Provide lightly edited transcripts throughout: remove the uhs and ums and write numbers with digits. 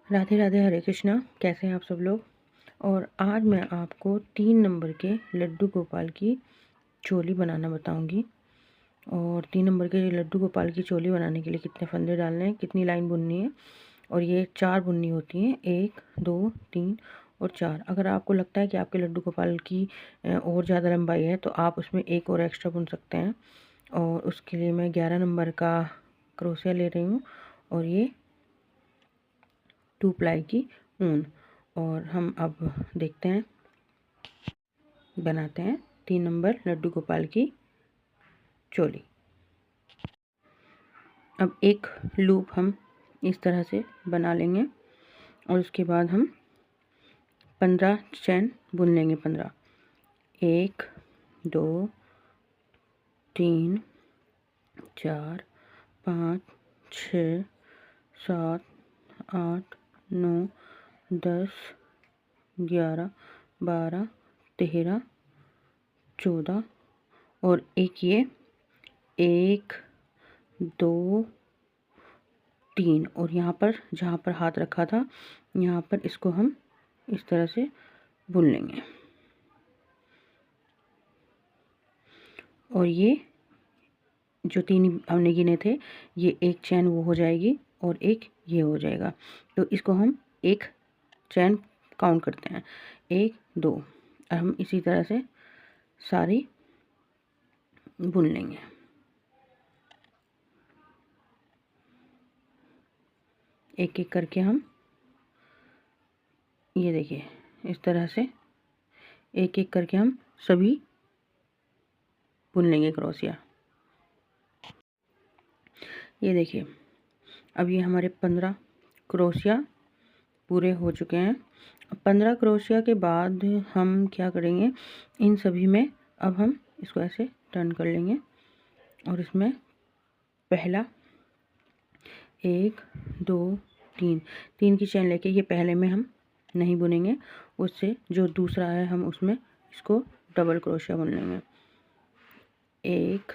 राधे राधे, हरे कृष्णा। कैसे हैं आप सब लोग। और आज मैं आपको 3 नंबर के लड्डू गोपाल की चोली बनाना बताऊंगी। और 3 नंबर के लड्डू गोपाल की चोली बनाने के लिए कितने फंदे डालने हैं, कितनी लाइन बुननी है। और ये 4 बुननी होती हैं, 1 2 3 और 4। अगर आपको लगता है कि आपके लड्डू गोपाल की और ज़्यादा लंबाई है तो आप उसमें एक और एक्स्ट्रा बुन सकते हैं। और उसके लिए मैं 11 नंबर का क्रोशिया ले रही हूँ और ये 2 प्लाई की ऊन। और हम अब देखते हैं, बनाते हैं 3 नंबर लड्डू गोपाल की चोली। अब एक लूप हम इस तरह से बना लेंगे और उसके बाद हम 15 चैन बुन लेंगे। 15, 1 2 3 4 5 6 7 8 9 10 11 12 13 14 और एक ये 1 2 3 और यहाँ पर जहाँ पर हाथ रखा था यहाँ पर इसको हम इस तरह से बुन लेंगे। और ये जो 3 हमने गिने थे, ये एक चैन वो हो जाएगी और एक ये हो जाएगा। तो इसको हम एक चैन काउंट करते हैं, 1 2। और हम इसी तरह से सारी बुन लेंगे। एक एक करके हम, ये देखिए, इस तरह से एक एक करके हम सभी बुन लेंगे क्रोशिया। ये देखिए, अब ये हमारे 15 क्रोशिया पूरे हो चुके हैं। 15 क्रोशिया के बाद हम क्या करेंगे, इन सभी में अब हम इसको ऐसे टर्न कर लेंगे और इसमें पहला 1 2 3 3 की चैन लेके ये पहले में हम नहीं बुनेंगे, उससे जो दूसरा है हम उसमें इसको डबल क्रोशिया बुन लेंगे। 1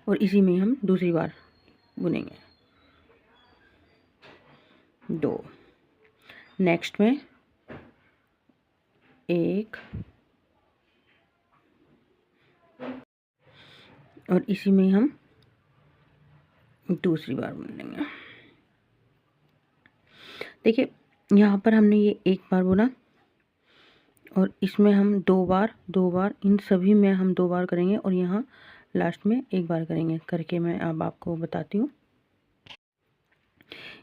और इसी में हम दूसरी बार बुनेंगे 2। नेक्स्ट में 1 और इसी में हम दूसरी बार बुन लेंगे। देखिए, यहाँ पर हमने ये एक बार बुना और इसमें हम 2 बार, इन सभी में हम 2 बार करेंगे और यहाँ लास्ट में एक बार करेंगे। करके मैं अब आपको बताती हूँ।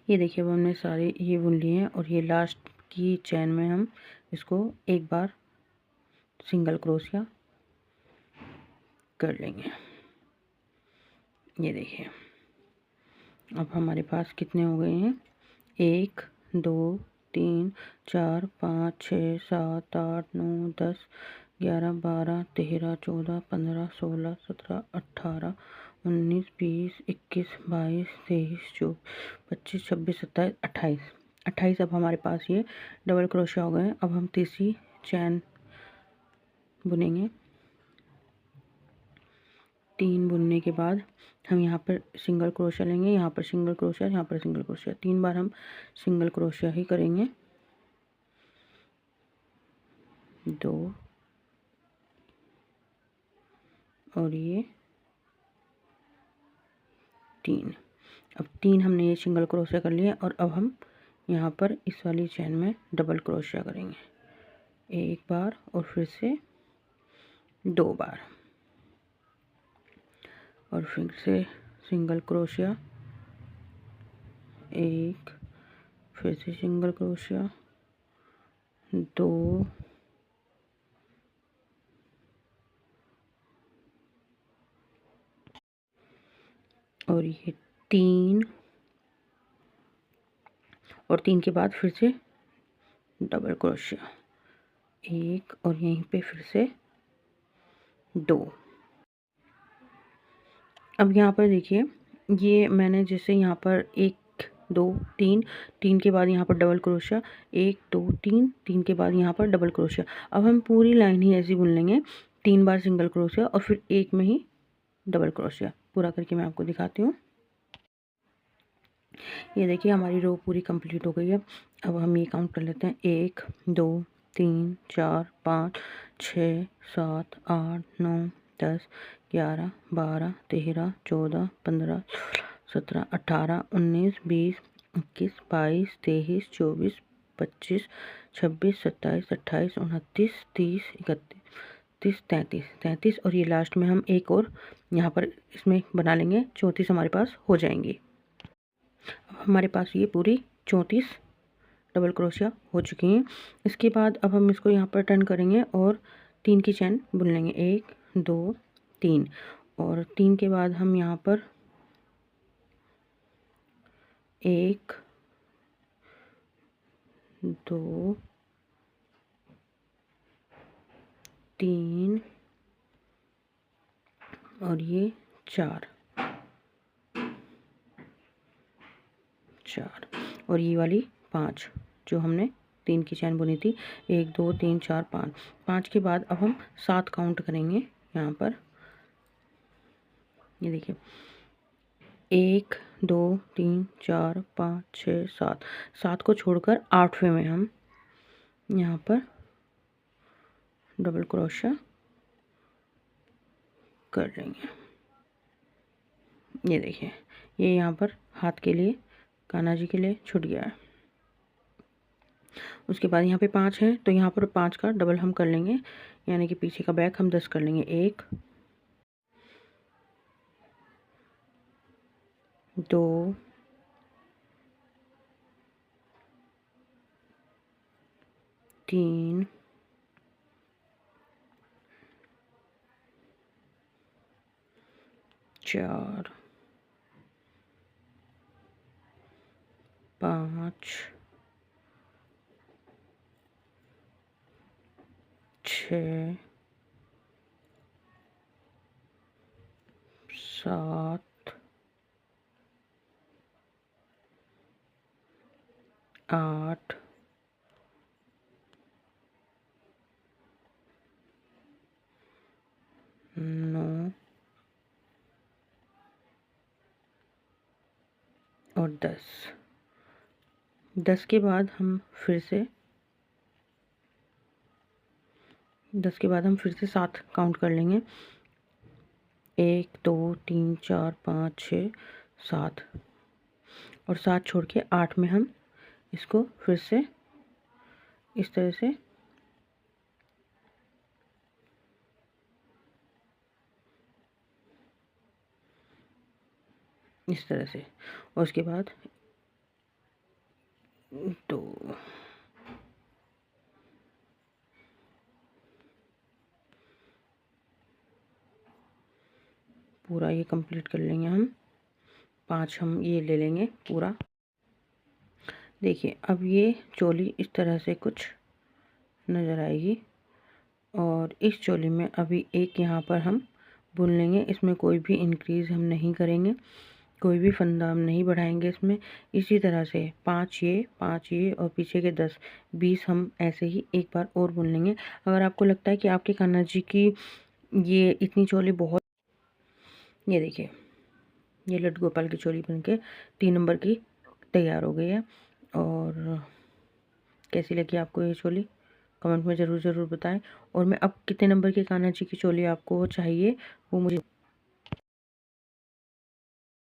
ये देखिए, अब हमने सारे ये बुन लिए हैं और ये लास्ट की चैन में हम इसको एक बार सिंगल क्रोशिया कर लेंगे। ये देखिए, अब हमारे पास कितने हो गए हैं, 1 2 3 4 5 6 7 8 9 10 11 12 13 14 15 16 17 18 19 20 21 22 23 24 25 26 27 28 28। अब हमारे पास ये डबल क्रोशिया हो गए हैं। अब हम तीसरी चैन बुनेंगे। 3 बुनने के बाद हम यहाँ पर सिंगल क्रोशिया लेंगे, यहाँ पर सिंगल क्रोशिया, यहाँ पर सिंगल क्रोशिया। 3 बार हम सिंगल क्रोशिया ही करेंगे। 2 और ये 3। अब 3 हमने ये सिंगल क्रोशिया कर लिया और अब हम यहाँ पर इस वाली चैन में डबल क्रोशिया करेंगे। एक बार और फिर से 2 बार और फिर से सिंगल क्रोशिया, 1 फिर से सिंगल क्रोशिया, 2 और ये 3 और 3 के बाद फिर से डबल क्रोशिया, 1 और यहीं पे फिर से 2। अब यहाँ पर देखिए, ये मैंने जैसे यहाँ पर 1 2 3 3 के बाद यहाँ पर डबल क्रोशिया, 1 2 3 3 के बाद यहाँ पर डबल क्रोशिया। अब हम पूरी लाइन ही ऐसी बुन लेंगे, 3 बार सिंगल क्रोशिया और फिर एक में ही डबल क्रोशिया। पूरा करके मैं आपको दिखाती हूँ। ये देखिए हमारी रो पूरी कंप्लीट हो गई है। अब हम ये काउंट कर लेते हैं, 1 2 3 4 5 6 7 8 9 10 11 12 13 14 15 16 17 18 19 20 21 22 23 24 25 26 27 28 29 30 31 33 और ये लास्ट में हम एक और यहाँ पर इसमें बना लेंगे, 34 हमारे पास हो जाएंगी। हमारे पास ये पूरी 34 डबल क्रोशिया हो चुकी हैं। इसके बाद अब हम इसको यहाँ पर टर्न करेंगे और 3 की चैन बुन लेंगे, 1 2 3 और 3 के बाद हम यहाँ पर 1 2 3 और ये 4 और ये वाली 5 जो हमने 3 की चैन बुनी थी, 1 2 3 4 5। 5 के बाद अब हम 7 काउंट करेंगे यहाँ पर। ये देखिए 1 2 3 4 5 6 7, 7 को छोड़कर 8वें में हम यहाँ पर डबल क्रोशिया कर लेंगे। ये देखिए ये यहाँ पर हाथ के लिए, कान्हा जी के लिए छूट गया है। उसके बाद यहाँ पे 5 है तो यहाँ पर 5 का डबल हम कर लेंगे, यानी कि पीछे का बैक हम 10 कर लेंगे, 1 2 3 4 5 6 7 8 9 और 10 के बाद हम फिर से 7 काउंट कर लेंगे, 1 2 3 4 5 6 7 और 7 छोड़ के 8 में हम इसको फिर से इस तरह से और उसके बाद तो पूरा ये कंप्लीट कर लेंगे हम। 5 हम ये ले लेंगे पूरा। देखिए अब ये चोली इस तरह से कुछ नज़र आएगी और इस चोली में अभी एक यहाँ पर हम बुन लेंगे। इसमें कोई भी इंक्रीज़ हम नहीं करेंगे, कोई भी फंदा हम नहीं बढ़ाएंगे इसमें। इसी तरह से 5 ये और पीछे के 10 20 हम ऐसे ही एक बार और बुन लेंगे। अगर आपको लगता है कि आपके कान्हा जी की ये इतनी चोली बहुत, ये देखिए ये लड्डू गोपाल की चोली बनके 3 नंबर की तैयार हो गई है। और कैसी लगी आपको ये चोली कमेंट में ज़रूर बताएं। और मैं अब कितने नंबर की कान्हा जी की चोली आपको चाहिए वो मुझे